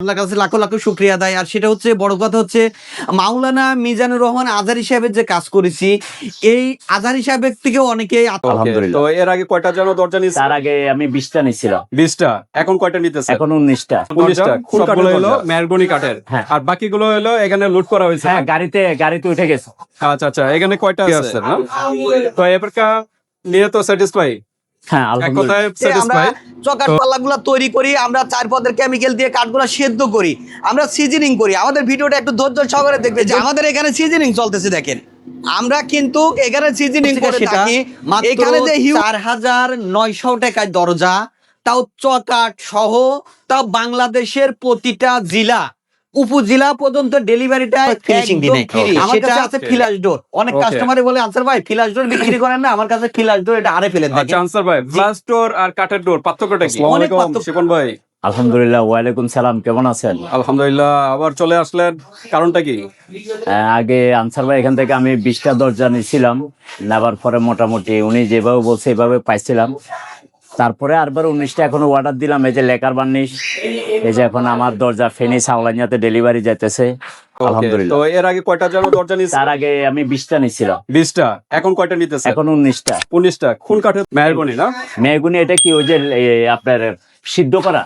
আল্লাহর কাছে লাখো লাখো শুকরিয়া দেয়। আর সেটা হচ্ছে বড় কথা হচ্ছে মাওলানা মিজানুর রহমান আজহারী সাহেবের যে কাজ করেছি, এই আজহারী সাহেবের থেকেও অনেকেই আলহামদুলিল্লাহ। তো এর আগে কয়টা যেন দরজা নিয়েছেন? তার আগে আমি 20টা নিছিলাম। 20টা। এখন কয়টা নিতেছেন? এখন 19টা। 19টা। কোন কাঠের সবগুলো হলো দরজা? মেহগনি কাঠের। হ্যাঁ। আর বাকিগুলো হলো এখানে লুট করা হয়েছে। হ্যাঁ, গাড়িতে উঠে গেছে। আচ্ছা আচ্ছা, এখানে কয়টা আছে না? তো এবারকা নিয়ে তো স্যাটিসফাই? হ্যাঁ, এক আলহামদুলিল্লাহ। কথায় আমরা স্যাটিসফাই। চকাট পাল্লাগুলো তৈরি করি, আমরা 4 পদের কেমিক্যাল দিয়ে কাঠগুলো সেদ্ধ করি, আমরা সিজনিং করি। আমাদের ভিডিওটা একটু ধৈর্য সহকারে দেখবে যে আমাদের এখানে সিজনিং চলতেছে দেখেন। আমরা কিন্তু এখানে সিজনিং করে থাকি। এখানে যে 4900 টাকায় দরজা, তাও চকাট সহ, তাও বাংলাদেশের প্রতিটা জেলা উপজেলা পর্যন্ত ডেলিভারিটা ফিনিশিং দিনে আমার কাছে আছে ফ্ল্যাশ ডোর। অনেক কাস্টমারে বলে আনসার ভাই ফ্ল্যাশ ডোর বিক্রি করেন না, আমার কাছে ফ্ল্যাশ ডোর এটা আরে ফেলেন। আচ্ছা আনসার ভাই, গ্লাস ডোর আর কাঠের ডোর পার্থক্যটা কি? অনেক পার্থক্য। শিপন ভাই আলহামদুলিল্লাহ, ওয়ালাইকুম সালাম, কেমন আছেন? আলহামদুলিল্লাহ। আবার চলে আসলেন, কারণটা কি? আগে আনসার ভাই এখান থেকে আমি 20টা দরজা নিয়েছিলাম, নেবার পরে মোটামুটি উনি যেভাবে বলছে এভাবে পাইছিলাম। তারপরে আরবার 19টা এখনো অর্ডার দিলাম। এই যে লেকার বার্নিশ, এই যে এখন আমার দরজা ফেনী সাওলানিয়াতে ডেলিভারি যাইতেছে। আলহামদুলিল্লাহ। তো এর আগে কয়টা যেন দরজা নিয়েছেন? তার আগে আমি 20টা নিছিলাম। 20টা। এখন কয়টা নিতেছেন? এখন 19টা। 19টা। কোন কাঠের? মেহগনি না? মেহগুনি। এটা কি ওই যে আপনার সিদ্ধ করা?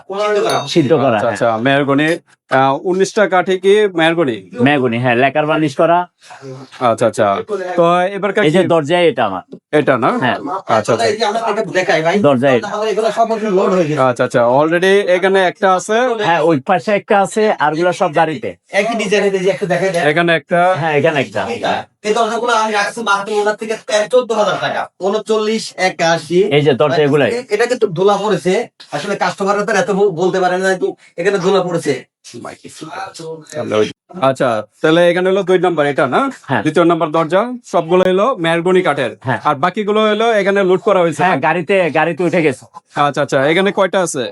সিদ্ধ করা। আচ্ছা আচ্ছা, মেহগনি। 19টা কাঠে কি মেহগনি? মেহগুনি, হ্যাঁ, লেকার বার্নিশ করা। আচ্ছা আচ্ছা। তো এবার এই যে দরজা এটা আমার। এটা না? হ্যাঁ। আচ্ছা আচ্ছা। দেখাই ভাই দরজা এটা। এগুলো সব লোড হয়ে গেছে। আচ্ছা আচ্ছা, অলরেডি এখানে একটা আছে। হ্যাঁ, ওই পাশে একটা আছে, আরগুলো সব গাড়িতে। একই ডিজাইনের যে একটু দেখাই দেন। এখানে একটা। হ্যাঁ, এখানে একটা। এই দরজাগুলো আমি রাখছি মাত্র ওনার থেকে 14,000 টাকা। 39, 81। এই যে দরজা এগুলাই। এটা কিন্তু ধুলা পড়েছে, আসলে কাস্টমাররা তো এত বলতে পারে না, কিন্তু এখানে ধুলা পড়েছে। আচ্ছা, তাহলে এখানে হলো 2 নাম্বার এটা না? হ্যাঁ। 2য় নাম্বার দরজা সবগুলো হলো মেহগনি কাঠের। হ্যাঁ। আর বাকিগুলো হলো এখানে লুট করা হয়েছে। হ্যাঁ, গাড়িতে উঠে গেছে। আচ্ছা আচ্ছা, এখানে কয়টা আছে?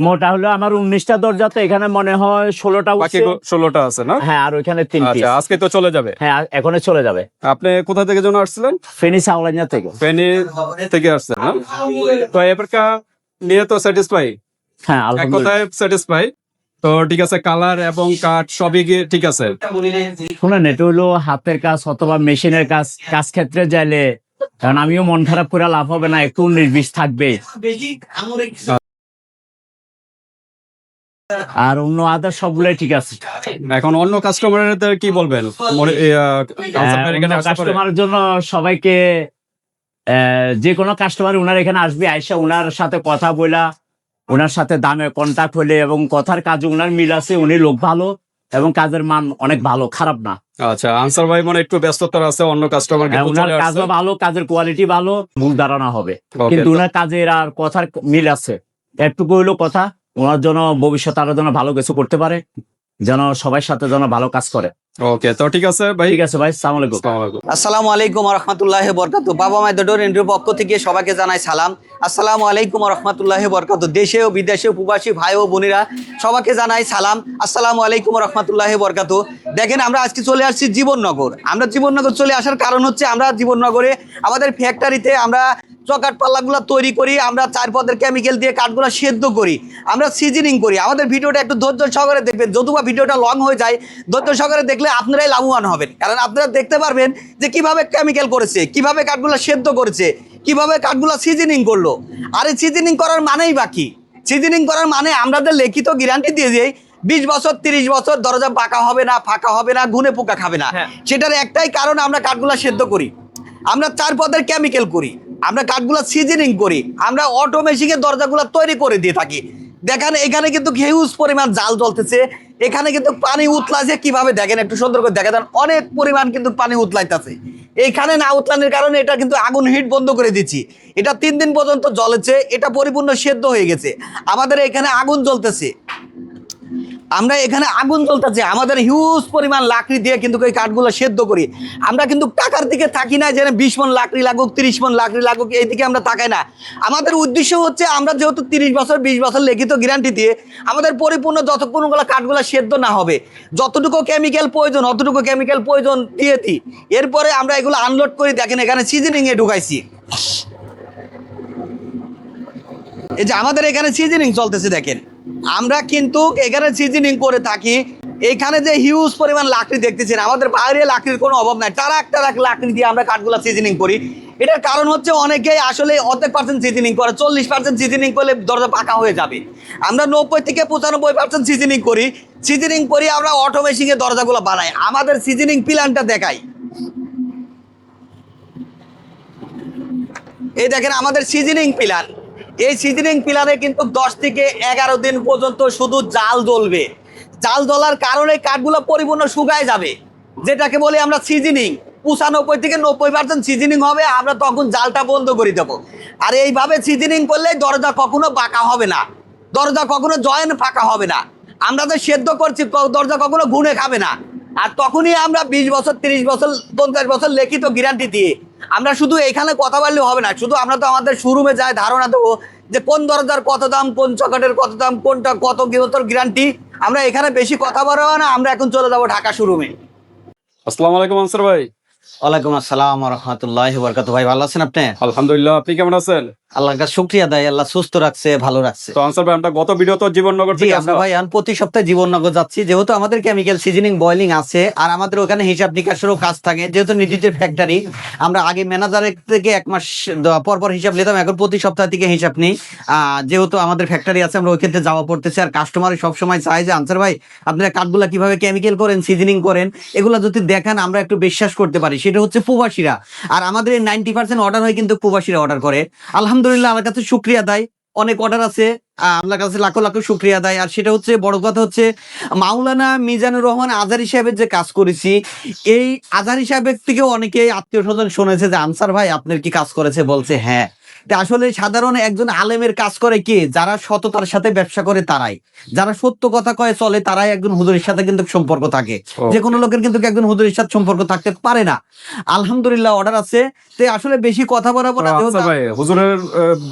মোটা হলো আমার 19টা দরজা, তো এখানে মনে হয় 16টা বাকি উঠছে। 16টা আছে না? হ্যাঁ, আর ওইখানে 3 পিস। আচ্ছা, আজকে তো চলে যাবে। হ্যাঁ, এখনো চলে যাবে। আপনি কোথা থেকে যেন আসছিলেন? ফেনী সাওলানিয়া থেকে। ফেনী থেকে আসছেন না? তো এবারকা নিয়ে তো স্যাটিসফাই? হ্যাঁ, এক আলহামদুলিল্লাহ। কথায় স্যাটিসফাই। তো ঠিক আছে, কালার এবং কাঠ সবই ঠিক আছে। শুনেন, এটা হলো হাতের কাজ অথবা মেশিনের কাজ ক্ষেত্রে যাইলে, কারণ আমিও মন খারাপ করে লাভ হবে না, একটু 19-20 থাকবে। আর অন্য আদার সবগুলাই ঠিক আছে। এখন অন্য কাস্টমারদের কি বলবেন? কাস্টমারের জন্য সবাইকে, যে কোনো কাস্টমার উনার এখানে আসবে, আইসা উনার সাথে কথা বলা, উনার সাথে দামে কন্টাক্ট হলে এবং কথার কাজে উনার মিল আছে, উনি লোক ভালো এবং কাজের মান অনেক ভালো, খারাপ না। আচ্ছা, আনসার ভাই মানে একটু ব্যস্ততা আছে, অন্য কাস্টমার উনার কাজও ভালো, কাজের কোয়ালিটি ভালো, ভুল ধারণা হবে, কিন্তু উনার কাজের আর কথার মিল আছে। একটুকু হইলো কথা, ওনার জন্য ভবিষ্যতে আরো যেন ভালো কিছু করতে পারে, যেন সবার সাথে যেন ভালো কাজ করে। ওকে, তো ঠিক আছে ভাই। ঠিক আছে ভাই, আসসালামু আলাইকুম। আসসালামু আলাইকুম ওয়া রাহমাতুল্লাহি ওয়া বারাকাতুহু। বাবা মাই ডোর এন্ট্রির পক্ষ থেকে সবাইকে জানাই সালাম। আসসালামু আলাইকুম ওয়া রাহমাতুল্লাহি ওয়া বারাকাতুহু। দেশে ও বিদেশে প্রবাসী ভাই ও বোনেরা সবাইকে জানাই সালাম। আসসালামু আলাইকুম ওয়া রাহমাতুল্লাহি ওয়া বারাকাতুহু। দেখেন, আমরা আজকে চলে আসছি জীবননগর। আমরা জীবননগর চলে আসার কারণ হচ্ছে আমরা জীবননগরে আমাদের ফ্যাক্টরিতে আমরা চকাট পাল্লাগুলো তৈরি করি, আমরা 4 পদের কেমিক্যাল দিয়ে কাঠগুলো সেদ্ধ করি, আমরা সিজনিং করি। আমাদের ভিডিওটা একটু ধৈর্য সহকারে দেখবেন, যদিও ভিডিওটা লং হয়ে যায়, ধৈর্য সহকারে দেখলে আপনারাই লাভবান হবেন। কারণ আপনারা দেখতে পারবেন যে কিভাবে কেমিক্যাল করেছে, কিভাবে কাঠগুলো সেদ্ধ করেছে, কিভাবে কাঠগুলো সিজনিং করলো। আর এই সিজনিং করার মানেই বাকি, সিজনিং করার মানে আমাদের লিখিত গ্যারান্টি দিয়ে দিই 20 বছর 30 বছর দরজা পাকা হবে না, ফাঁকা হবে না, ঘুনে পোকা খাবে না। সেটার একটাই কারণ, আমরা কাঠগুলো সেদ্ধ করি, আমরা 4 পদের কেমিক্যাল করি, আমরা কাঠগুলো সিজনিং করি, আমরা অটো মেশিনের দরজাগুলো তৈরি করে দিয়ে থাকি। দেখেন এখানে কিন্তু হিউজ পরিমাণ জাল জ্বলতেছে, এখানে কিন্তু পানি উতলাছে কিভাবে দেখেন, একটু সুন্দর করে দেখা দেন, অনেক পরিমাণ কিন্তু পানি উতলাইতেছে। এইখানে না উতলানোর কারণে এটা কিন্তু আগুন হিট বন্ধ করে দিচ্ছি, এটা 3 দিন পর্যন্ত জ্বলেছে, এটা পরিপূর্ণ সেদ্ধ হয়ে গেছে। আমাদের এখানে আগুন জ্বলতেছে, আমরা এখানে আগুন জ্বলতেছে, আমাদের হিউজ পরিমাণ লাকড়ি দিয়ে কিন্তু এই কাঠগুলো সেদ্ধ করি। আমরা কিন্তু টাকার দিকে থাকি না, যেন 20 মণ লাকড়ি লাগুক, 30 মণ লাকড়ি লাগুক, এই দিকে আমরা তাকাই না। আমাদের উদ্দেশ্য হচ্ছে আমরা যেহেতু 30 বছর 20 বছর লিখিত গ্যারান্টি দিয়ে আমাদের পরিপূর্ণ যতক্ষণগুলো কাঠগুলো সেদ্ধ না হবে, যতটুকু কেমিক্যাল প্রয়োজন অতটুকু কেমিক্যাল প্রয়োজন দিয়ে দিই। এরপরে আমরা এগুলো আনলোড করি। দেখেন এখানে সিজনিংয়ে ঢুকাইছি, এই যে আমাদের এখানে সিজনিং চলতেছে দেখেন। আমরা কিন্তু এখানে সিজনিং করে থাকি। এখানে যে হিউজ পরিমাণ লাকড়ি দেখতেছেন, আমাদের বাইরে লাকড়ির কোনো অভাব নাই, টারাক টারাক লাকড়ি দিয়ে আমরা কাঠগুলা সিজনিং করি। এটার কারণ হচ্ছে অনেকেই আসলে অর্ধেক পার্সেন্ট সিজনিং করে, 40% সিজনিং করলে দরজা পাকা হয়ে যাবে। আমরা 90 থেকে 95% সিজনিং করি। সিজনিং করি আমরা অটোমেশিংয়ে দরজাগুলো বানাই। আমাদের সিজনিং প্ল্যানটা দেখাই, এই দেখেন আমাদের সিজনিং প্ল্যান। এই সিজনিং প্ল্যানে কিন্তু 10 থেকে 11 দিন পর্যন্ত শুধু জাল জ্বলবে। জাল জ্বলার কারণে কাঠগুলো পরিপূর্ণ শুকায় যাবে, যেটাকে বলি আমরা সিজনিং। 95 থেকে 90% সিজনিং হবে, আমরা তখন জালটা বন্ধ করে দেবো। আর এইভাবে সিজনিং করলে দরজা কখনো বাঁকা হবে না, দরজা কখনো জয়েন্ট ফাঁকা হবে না। আমরা তো সেদ্ধ করছি, দরজা কখনো ঘুনে খাবে না। আর তখনই আমরা 20 বছর 30 বছর 50 বছর লিখিত গ্যারান্টি দিয়ে, আমরা শুধু এখানে কথা বললে হবে না, শুধু আমরা তো আমাদের শোরুমে যাই ধারণা দেবো যে কোন দরজার কত দাম, কোন চকাটের কত দাম, কোনটা কত বছর গ্যারান্টি। আমরা এখানে বেশি কথা বলবো না, আমরা এখন চলে যাবো ঢাকা শোরুমে। আসসালামু আলাইকুম আনসার ভাই। ওয়ালাইকুম আসসালাম ওয়া রাহমাতুল্লাহি ওয়া বারাকাতুহু। ভাই ভালো আছেন আপনি? আলহামদুলিল্লাহ, আপনি কেমন আছেন? আল্লাহর কাছে শুকরিয়া দেয়, আল্লাহ সুস্থ রাখছে, ভালো রাখছে। তো আনসার ভাই, আমরা গত ভিডিও তো জীবননগর জি থেকে আমরা ভাই প্রতি সপ্তাহে জীবননগর যাচ্ছি, যেহেতু আমাদের কেমিক্যাল সিজনিং বয়লিং আছে আর আমাদের ওখানে হিসাব নিকাশেরও কাজ থাকে, যেহেতু নিজেদের ফ্যাক্টরি। আমরা আগে ম্যানেজারের থেকে 1 মাস পর পর হিসাব নিতাম, এখন প্রতি সপ্তাহ থেকে হিসাব নিই। যেহেতু আমাদের ফ্যাক্টরি আছে, আমরা ওই ক্ষেত্রে যাওয়া পড়তেছে। আর কাস্টমার সবসময় চায় যে আনসার ভাই আপনারা কাঠগুলা কিভাবে কেমিক্যাল করেন, সিজনিং করেন, এগুলো যদি দেখান আমরা একটু বিশ্বাস করতে পারি। সেটা হচ্ছে প্রবাসীরা, আর আমাদের 90% অর্ডার হয় কিন্তু প্রবাসীরা অর্ডার করে। আলহামদুলিল্লাহ, আমার কাছে শুকরিয়া দেয়, অনেক অর্ডার আছে, আপনার কাছে লাখো লাখো শুকরিয়া দেয়। আর সেটা হচ্ছে বড় কথা হচ্ছে মাওলানা মিজানুর রহমান আজহারী সাহেবের যে কাজ করেছি, এই আজহারী সাহেবের থেকেও অনেকে আত্মীয় স্বজন শুনেছে যে আনসার ভাই আপনার কি কাজ করেছে, বলছে হ্যাঁ। তা আসলে সাধারণ একজন আলেমের কাজ করে কি, যারা সততার সাথে ব্যবসা করে তারাই, যারা সত্য কথা কয়ে চলে তারাই একজন হুজুরের সাথে কিন্তু সম্পর্ক থাকে। যে কোনো লোকের কিন্তু একজন হুজুরের সাথে সম্পর্ক থাকতে পারে না। আলহামদুলিল্লাহ অর্ডার আছে, তো আসলে বেশি কথা বলাবো না। আনসার ভাই, হুজুরের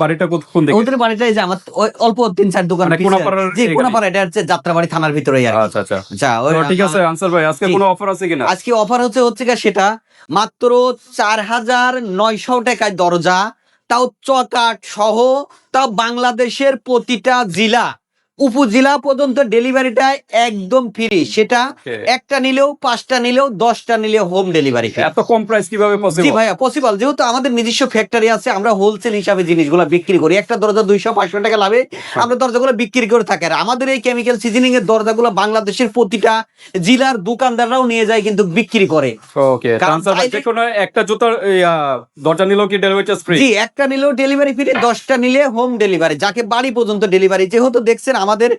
বাড়িটা কোন দিকে? হুজুরের বাড়িটা এই যে আমার অল্প 3-4 দোকান মানে কোনাপাড়ার জি, কোনাপাড়া, এটা হচ্ছে যাত্রাবাড়ি থানার ভিতরেই আর কি। আচ্ছা আচ্ছা, আচ্ছা তো ঠিক আছে আনসার ভাই, আজকে জি। কোনো অফার আছে কিনা? আজকে অফার হচ্ছে সেটা মাত্র 4,900 টাকায় দরজা, তাও চকাট সহ, তাও বাংলাদেশের প্রতিটা জেলা উপজেলা পর্যন্ত ডেলিভারিটা একদম ফ্রি। সেটা Okay. একটা নিলেও, 5টা নিলেও, 10টা নিলেও হোম ডেলিভারি। এত কম প্রাইস কিভাবে জি পসিবল? ভাইয়া পসিবল, যেহেতু আমাদের নিজস্ব ফ্যাক্টরি আছে, আমরা হোলসেল হিসাবে জিনিসগুলো বিক্রি করি। একটা দরজা 200-500 টাকা লাভে আমরা দরজাগুলো বিক্রি করে থাকি। আর আমাদের এই কেমিক্যাল সিজনিং এর দরজাগুলো বাংলাদেশের প্রতিটা জেলার দোকানদাররাও নিয়ে যায় কিন্তু বিক্রি করে। ওকে, কারণ আনসার ভাই, বাইরে- দেখুন একটা জুতার দরজা নিলেও কি ডেলিভারি চার্জ ফ্রি? জি, একটা নিলেও ডেলিভারি ফ্রি, 10টা নিলে হোম ডেলিভারি, যাকে বাড়ি পর্যন্ত ডেলিভারি। যেহেতু দেখছেন আমাদের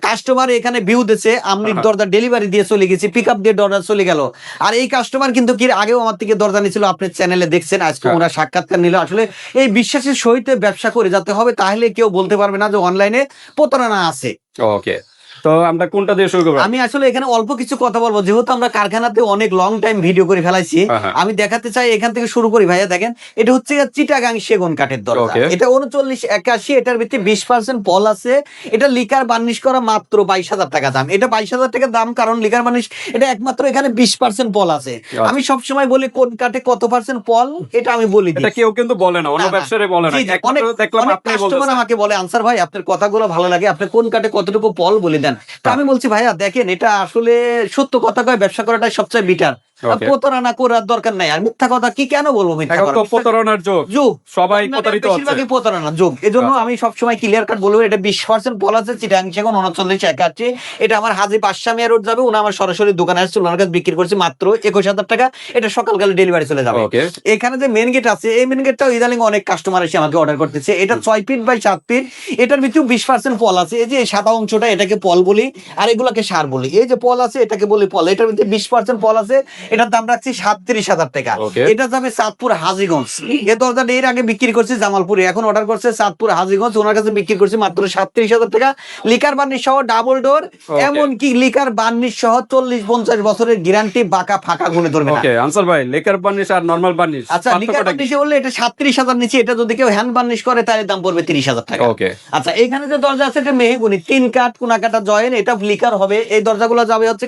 কাস্টমার এখানে ভিউ দিচ্ছে, আমি দরজা ডেলিভারি দিয়ে চলে গেছি, পিক আপ দিয়ে দরজা চলে গেল। আর এই কাস্টমার কিন্তু কি আগেও আমার থেকে দরজা নিয়েছিল, আপনার চ্যানেলে দেখছেন, আজকে ওরা সাক্ষাৎকার নিল। আসলে এই বিশ্বাসের সহিত ব্যবসা করে যেতে হবে, তাহলে কেউ বলতে পারবে না যে অনলাইনে প্রতারণা আছে। ওকে, তো আমরা কোনটা দিয়ে শুরু করব? আমি আসলে এখানে অল্প কিছু কথা বলবো, যেহেতু আমরা কারখানাতে অনেক লং টাইম ভিডিও করে ফেলাইছি। হ্যাঁ। আমি দেখাতে চাই এখান থেকে শুরু করি। ভাইয়া দেখেন, এটা হচ্ছে চিটাগাং সেগুন কাঠের দরজা। Okay. এটা 3981, এটার ভিতরে 20% পল আছে। এটা লিকার বার্নিশ করা মাত্র 22,000 টাকা দাম। এটা 22,000 টাকা দাম, কারণ লিকার বার্নিশ এটা একমাত্র এখানে 20% পল আছে। আমি সবসময় বলি কোন কাঠে কত পার্সেন্ট পল, এটা আমি বলি দিই। এটা কেউ কিন্তু বলে না, অন্য না, না। ব্যবসায়ী বলে না, জি, জি, একমাত্র দেখলাম অনেক আপনি কাস্টমার বলতেছেন। আমাকে বলে আনসার ভাই আপনার কথাগুলো ভালো লাগে, আপনি কোন কাটে কতটুকু পল বলে দেন। তো আমি বলছি ভাইয়া দেখেন, এটা আসলে সত্য কথা কয় ব্যবসা করাটাই সবচেয়ে বেটার। Okay. প্রতারণা করার দরকার নাই। আর মিথ্যা কথা কি কেন বলবো, মিথ্যা এখন তো কথা প্রতারণার যুগ, যুগ, সবাই আপনাদের প্রতারিত হচ্ছে। বেশিরভাগই প্রতারণার যুগ। এজন্য আমি সবসময় ক্লিয়ার কাট বলবো, এটা 20% পল আছে, চিটাং সেগুন 3981। এটা আমার হাজি পাঁচশামিয়া রোড যাবে, উনি আমার সরাসরি দোকানে আসছে, ওনার কাছে বিক্রি করছে মাত্র 21,000 টাকা। এটা সকালকালে ডেলিভারি চলে যাবে। ওকে, এখানে যে মেন গেট আছে, এই মেন গেটটাও ইদানিং অনেক কাস্টমার এসে আমাকে অর্ডার করতেছে। এটা 6 ফিট বাই 7 ফিট, এটার ভিতরে 20% পল আছে। এই যে এই সাদা অংশটা, এটাকে পল বলি, আর এগুলাকে সার বলি। এই যে পল আছে, এটাকে বলি পল। এটার ভিতরে 20% পল আছে। এটার দাম রাখছি 37,000 টাকা। Okay. এটা যাবে চাঁদপুর হাজীগঞ্জ। এই দরজাটা এর আগে বিক্রি করছে জামালপুরে, এখন অর্ডার করছে চাঁদপুর হাজীগঞ্জ, ওনার কাছে বিক্রি করছে মাত্র 37,000 টাকা। লিকার বার্নিশ সহ ডাবল ডোর, এমনকি লিকার বার্নিশ সহ 40-50 বছরের গ্যারান্টি, বাঁকা ফাঁকা গুণে ধরবে না। ওকে আনসার ভাই, লেকার বার্নিশ আর নরমাল বার্নিশ আচ্ছা, লিকার বার্নিশে বললে এটা 37,000 নিচে। এটা যদি কেউ হ্যান্ড বার্নিশ করে তাহলে দাম পড়বে 30,000 টাকা। ওকে, আচ্ছা, এখানে যে দরজা আছে এটা মেহগুনি 3 কাঠ কোনা কাটা জয়েন, এটা লিকার হবে। এই দরজাগুলো যাবে হচ্ছে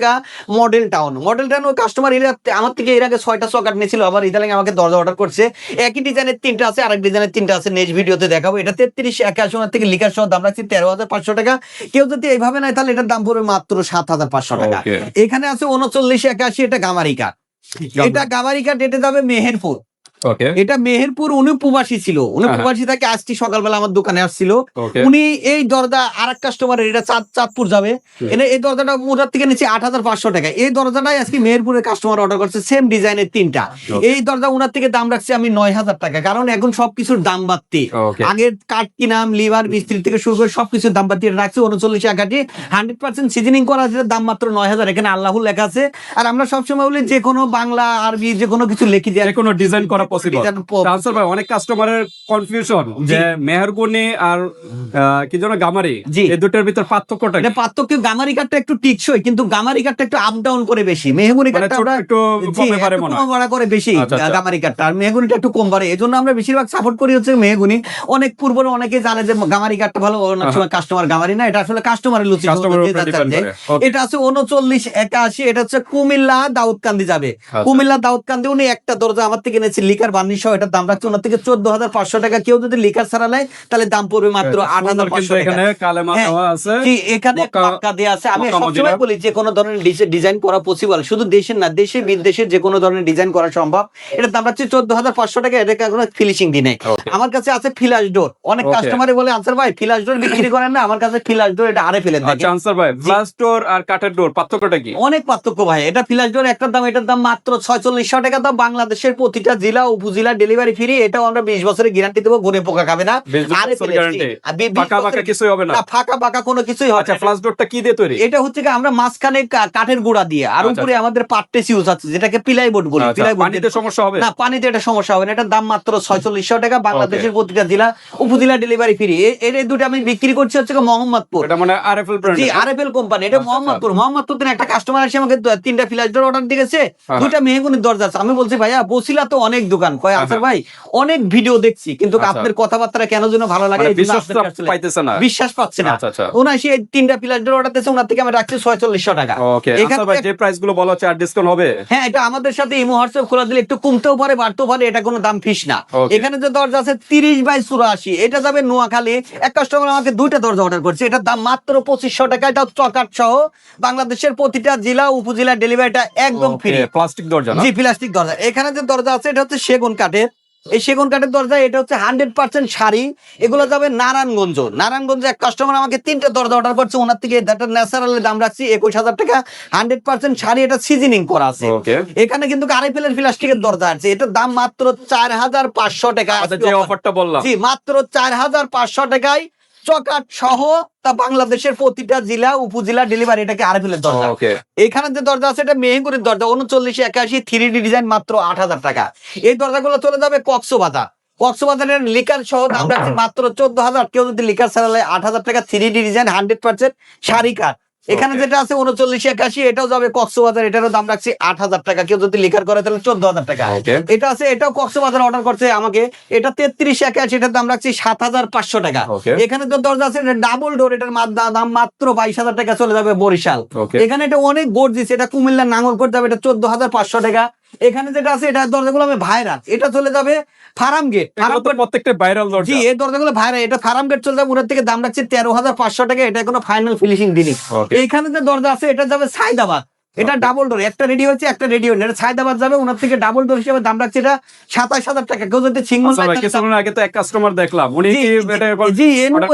মডেল টাউন। মডেল টাউন ওই কাস্টমার বুনিরা আমার থেকে এর আগে 6টা চকাট নিয়েছিল, আবার ইদানিং আমাকে দরজা অর্ডার করছে। একই ডিজাইনের 3টা আছে, আরেক ডিজাইনের 3টা আছে, নেক্সট ভিডিওতে দেখাবো। এটা 3381 থেকে লিকার সহ দাম রাখছি 13,500 টাকা। কেউ যদি এইভাবে নেয় তাহলে এটার দাম পড়বে মাত্র 7,500 টাকা। Okay. এখানে আছে 3981, এটা গামারি কাঠ। এটা গামারি কাঠ, এটা যাবে মেহেরপুর। ওকে এটা মেহেরপুর, উনি প্রবাসী ছিল, উনি হ্যাঁ। প্রবাসী থেকে আজকে সকালবেলা আমার দোকানে আসছিল। ওকে উনি এই দরজা আরেক কাস্টমারের, এটা চাঁদপুর যাবে, এনে এই দরজাটা ওটার থেকে নিচ্ছে 8,500 টাকা। এই দরজাটাই আজকে মেহেরপুরের কাস্টমার অর্ডার করছে, সেম ডিজাইনের 3টা। এই দরজা ওনার থেকে দাম রাখছি আমি 9,000 টাকা, কারণ এখন সবকিছুর দাম বাড়তি। ওকে আগের কাঠ কিনাম, লিভার, মিস্ত্রি থেকে শুরু করে সবকিছুর দাম বাড়তি রাখছি 3981। 100% সিজনিং করা, যেটা দাম মাত্র 9,000। এখানে আল্লাহুল লেখা আছে। আর আমরা সবসময় বলি যে কোনো বাংলা আরবি যে কোনো কিছু লিখে দিয়ে কোনো ডিজাইন করা পসিবল। আনসার ভাই, অনেক কাস্টমারের কনফিউশন যে মেহেরগনি আর কি যেন গামারি, জি। এই দুটোর ভিতর পার্থক্যটা এটা পার্থক্য, গামারি কাঠটা একটু টিকসই, কিন্তু গামারি কাঠটা একটু আপ ডাউন করে বেশি, মেহগুনি মানে কাঠটা ছোট একটু কমে পারে মনে হয়। কম ভাড়া করে বেশি আচ্ছা, আচ্ছা। গামারি কাঠটা, আর মেহগুনিটা একটু কম পারে। এজন্য আমরা বেশিরভাগ সাপোর্ট করি হচ্ছে মেহগুনি। অনেক পূর্বে অনেকে জানে যে গামারি কাঠটা ভালো, অনেক সময় কাস্টমার গামারি না, এটা আসলে কাস্টমারের লুচি। কাস্টমারের উপর ডিপেন্ড করে। Okay. এটা আছে 3981, এটা হচ্ছে কুমিল্লা দাউদকান্দি যাবে। আচ্ছা। কুমিল্লা দাউদকান্দি, উনি একটা দরজা আমার থেকে এনেছে লিকার বার্নিশ সহ, এটার দাম রাখছে ওনার থেকে 14,500 টাকা। কেউ যদি লিকার ছাড়া নেয় তাহলে দাম পড়বে মাত্র 8,500 টাকা। এখানে কালেমা হ্যাঁ, দেওয়া আছে, জি, এখানে মক্কা- পাক্কা দেয়া আছে। আমি মক্কা সবসময় মদিনা। বলি যে কোনো ধরনের ডিজাইন করা পসিবল, শুধু দেশের না, দেশে বিদেশের যে কোনো ধরনের ডিজাইন করা সম্ভব। এটার দাম রাখছি 14,500 টাকা। এটাকে এখনো ফিনিশিং দি নাই। Okay. আমার কাছে আছে ফিলাস ডোর। অনেক Okay. কাস্টমারে বলে আনসার ভাই ফিলাস ডোর বিক্রি করেন না, আমার কাছে ফিলাস ডোর, এটা আরে ফেলে থাকে। আচ্ছা আনসার ভাই, গ্লাস ডোর আর কাঠের ডোর পার্থক্যটা কি? অনেক পার্থক্য ভাই। এটা ফিলাস ডোর একটার দাম, এটার দাম মাত্র 4600 টাকা। দাম বাংলাদেশের প্রতিটা জেলা উপজেলা ডেলিভারি ফ্রি। এটাও আমরা 20 বছরের গ্যারান্টি দেবো, ঘুরে পোকা খাবে না। 20 আরে বছরের guarantee? ফাঁকা বাঁকা কিছুই হবে না? ফাঁকা বাঁকা কোনো কিছুই হবে আচ্ছা, না। ফ্লাশ ডোরটা কি দিয়ে তৈরি? এটা হচ্ছে কি আমরা মাঝখানে কাঠের গুঁড়া দিয়ে, আর আচ্ছা, উপরে আমাদের পাট্টেস ইউজ আছে, যেটাকে পিলাই বোর্ড বলি। আচ্ছা, পিলাই বোর্ড পানিতে সমস্যা হবে? না, পানিতে এটা সমস্যা হবে না। এটার দাম মাত্র 4600 টাকা। বাংলাদেশের প্রতিটা জেলা উপজেলা ডেলিভারি ফ্রি। এর দুটো আমি বিক্রি করছি হচ্ছে মোহাম্মদপুর। এটা মানে আরএফএল ব্র্যান্ড। জি, আরএফএল কোম্পানি। এটা আচ্ছা, মোহাম্মদপুর থেকে একটা কাস্টমার এসে আমাকে 3টা ফ্ল্যাশ ডোর অর্ডার দিয়েছে, হ্যাঁ। 2টা মেহগুনির দরজা আছে। আমি বলছি ভাইয়া বসিলা তো অনেক দোকান, কয় আনসার ভাই অনেক ভিডিও দেখছি, কিন্তু আচ্ছা। আপনার কথাবার্তা কেন যেন ভালো লাগে, মানে এই জন্য বিশ্বাস আপনার কাছে চলে- পাইতেছে না। বিশ্বাস পাচ্ছে না। আচ্ছা, আচ্ছা। ওনার সেই 3টা ফ্ল্যাশ ডোর অর্ডার দিয়েছে, ওনার থেকে আমি রাখছি 4600 টাকা। ওকে এখান আনসার ভাই, থেকে- যে প্রাইস গুলো বলা হচ্ছে আর ডিসকাউন্ট হবে? হ্যাঁ, এটা আমাদের সাথে ইমো হোয়াটসঅ্যাপ খোলা দিলে একটু কমতেও পারে, বাড়তেও পারে, এটা কোনো দাম ফিস না। Okay. এখানে যে দরজা আছে 30/84, এটা যাবে নোয়াখালী। এক কাস্টমার আমাকে 2টা দরজা অর্ডার করছে, এটার দাম মাত্র 2500 টাকা। এটা চকাট সহ বাংলাদেশের প্রতিটা জেলা উপজেলা ডেলিভারিটা একদম ফ্রি। প্লাস্টিক দরজা না? জি, প্লাস্টিক দরজা। এখানে যে দরজা আছে এটা হচ্ছে সেগুন কাঠের। এই সেগুন কাঠের দরজা, এটা হচ্ছে 100% শাড়ি। এগুলো যাবে নারায়ণগঞ্জে। এক কাস্টমার আমাকে 3টা দরজা অর্ডার করছে, ওনার থেকে এটা ন্যাচারালি দাম রাখছি 21,000 টাকা। 100% শাড়ি, এটা সিজনিং করা আছে। ওকে এখানে কিন্তু আরএফএল প্লাস্টিকের দরজা আছে, এটার দাম মাত্র 4,500 টাকা। আচ্ছা, যে অফারটা বললাম। জি, মাত্র 4,500 টাকায় চকাট সহ তা বাংলাদেশের প্রতিটা জেলা উপজেলা ডেলিভারি, এটাকে আরএফএল এর দরজা। ওকে এখানে যে দরজা আছে এটা মেহেরপুরের দরজা, 3981 3D ডিজাইন, মাত্র 8,000 টাকা। এই দরজাগুলো চলে যাবে কক্সবাজারের লিকার সহ দাম রাখছি মাত্র 14,000। কেউ যদি লিকার ছাড়ালে 8,000 টাকা। 3D ডিজাইন, 100% শাড়ি কাঠ। এখানে Okay. যেটা আছে 3981, এটাও যাবে কক্সবাজার, এটারও দাম রাখছি 8,000 টাকা। কেউ যদি লিকার করে তাহলে 14,000 টাকা। Okay. এটা আছে, এটাও কক্সবাজার অর্ডার করছে আমাকে, এটা 3381, এটার দাম রাখছি 7,500 টাকা। Okay. এখানে যে দরজা আছে এটা ডাবল ডোর, এটার দাম মাত্র 22,000 টাকা, চলে যাবে বরিশাল। Okay. এখানে এটা অনেক গর্জিস, এটা কুমিল্লা নাঙ্গলকোট যাবে, এটা 14,500 টাকা। এখানে যেটা আছে এটা দরজাগুলো আমি ভাইরাল, এটা চলে যাবে ফার্ম গেট। এগুলো তো প্রত্যেকটা ভাইরাল দরজা। জি, এই দরজাগুলো ভাইরাল, এটা ফার্ম গেট চলে যাবে, ওনার থেকে দাম রাখছে 13,500 টাকা। এটা কোনো ফাইনাল ফিনিশিং দিনই। Okay. এইখানে যে দরজা আছে এটা যাবে সাইদাবাদ, এটা ডাবল ডোর, একটা রেডি হয়েছে, একটা রেডি হয়নি, এটা সাইদাবাদ যাবে, ওনার থেকে ডাবল ডোর হিসেবে দাম রাখছে এটা 27,000 টাকা। কেউ যদি সিঙ্গল আচ্ছা ভাই, কিছুক্ষণ আগে তো এক কাস্টমার দেখলাম, উনি কি এটা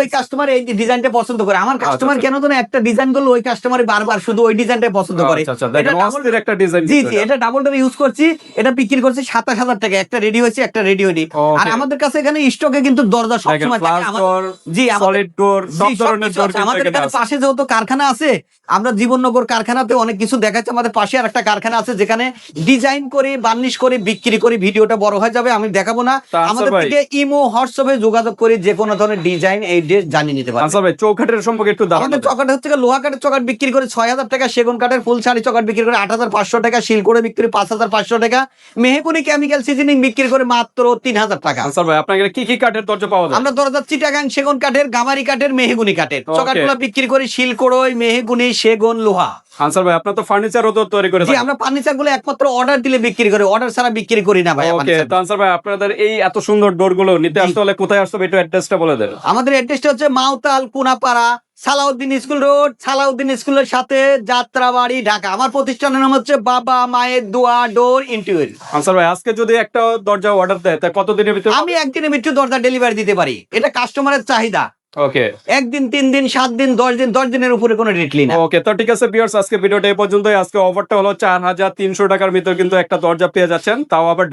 ওই কাস্টমার এই ডিজাইনটা পছন্দ করে। আমার কাস্টমার কেন জানো একটা ডিজাইন করলো, ওই কাস্টমার বারবার শুধু ওই ডিজাইনটাই পছন্দ করে। আচ্ছা, দেখেন অস্থির একটা ডিজাইন। জি, এটা ডাবল ডোর ইউজ করছি, এটা বিক্রি করছে 27,000 টাকা। একটা রেডি হয়েছে, একটা রেডি হয়নি। Okay. আর আমাদের কাছে এখানে স্টকে কিন্তু দরজা সবসময় থাকে। জি, সলিড ডোর, সব ধরনের ডোর আমাদের এখানে পাশে যেহেতু কারখানা আছে, আমরা জীবননগর কারখানাতে অনেক কিছু দেখাচ্ছে। আমাদের পাশে আর একটা কারখানা আছে যেখানে ডিজাইন করে বার্নিশ করে বিক্রি করে। ভিডিওটা বড় হয়ে যাবে, আমি দেখাবো না। তা আনসার আমাদের ভাই, থেকে ইমো হোয়াটসঅ্যাপে যোগাযোগ করে যে কোনো ধরনের ডিজাইন এই ড্রেস জানিয়ে নিতে পারবেন। আনসার ভাই, চৌকাঠের সম্পর্কে একটু ধারণা আমাদের দেন। চকাট হচ্ছে লোহা কাঠের চকাট বিক্রি করে 6,000 টাকা, সেগুন কাঠের ফুল শাড়ি চকাট বিক্রি করে 8,500 টাকা, শিল করে বিক্রি 5,500 টাকা, মেহগুনি কেমিক্যাল সিজনিং বিক্রি করে মাত্র 3,000 টাকা। আনসার ভাই, আপনার কি কি কাঠের দরজা পাওয়া যায়? আমরা দরজা চিটাগাং সেগুন কাঠের, গামারি কাঠের, মেহগুনি কাঠের Okay. চকাটগুলো বিক্রি করি, শিল করই, মেহগুনি, সেগুন, লোহা। আনসার ভাই আপনার তো ফার্নিচারও তো তৈরি করে জি আমরা ফার্নিচার গুলো একমাত্র অর্ডার দিলে বিক্রি করি, অর্ডার ছাড়া বিক্রি করি না ভাই। ওকে, তো আনসার ভাই আপনাদের এই এত সুন্দর ডোর গুলো নিতে আসতে হলে কোথায় আসতে হবে একটু অ্যাড্রেসটা বলে দেন। আমাদের অ্যাড্রেসটা হচ্ছে মাওতাল কোনাপাড়া, সালাউদ্দিন স্কুল রোড, সালাউদ্দিন স্কুলের সাথে যাত্রাবাড়ি, ঢাকা। আমার প্রতিষ্ঠানের নাম হচ্ছে বাবা মায়ের দোয়া ডোর ইন্টেরিয়র। আনসার ভাই আজকে যদি একটা দরজা অর্ডার দেয় তা কতদিনের ভিতরে? আমি একদিনের ভিতরে দরজা ডেলিভারি দিতে পারি, এটা কাস্টমারের চাহিদা। ওকে একদিন, 3 দিন, 7 দিন, 10 দিন, 10 দিনের উপরে কোনো রেটলি না। ওকে, তো ঠিক আছে ভিউয়ার্স, আজকে ভিডিওটা এই পর্যন্তই। আজকে অফারটা হলো 4300 টাকার ভিতর কিন্তু একটা দরজা পেয়ে যাচ্ছেন, তাও আবার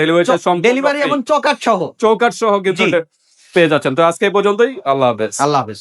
ডেলিভারি এবং চকাট সহ। চৌকাঠ সহ কিন্তু জি। পেয়ে যাচ্ছেন। তো আজকে এই পর্যন্তই, আল্লাহ হাফেজ। আল্লাহ হাফেজ।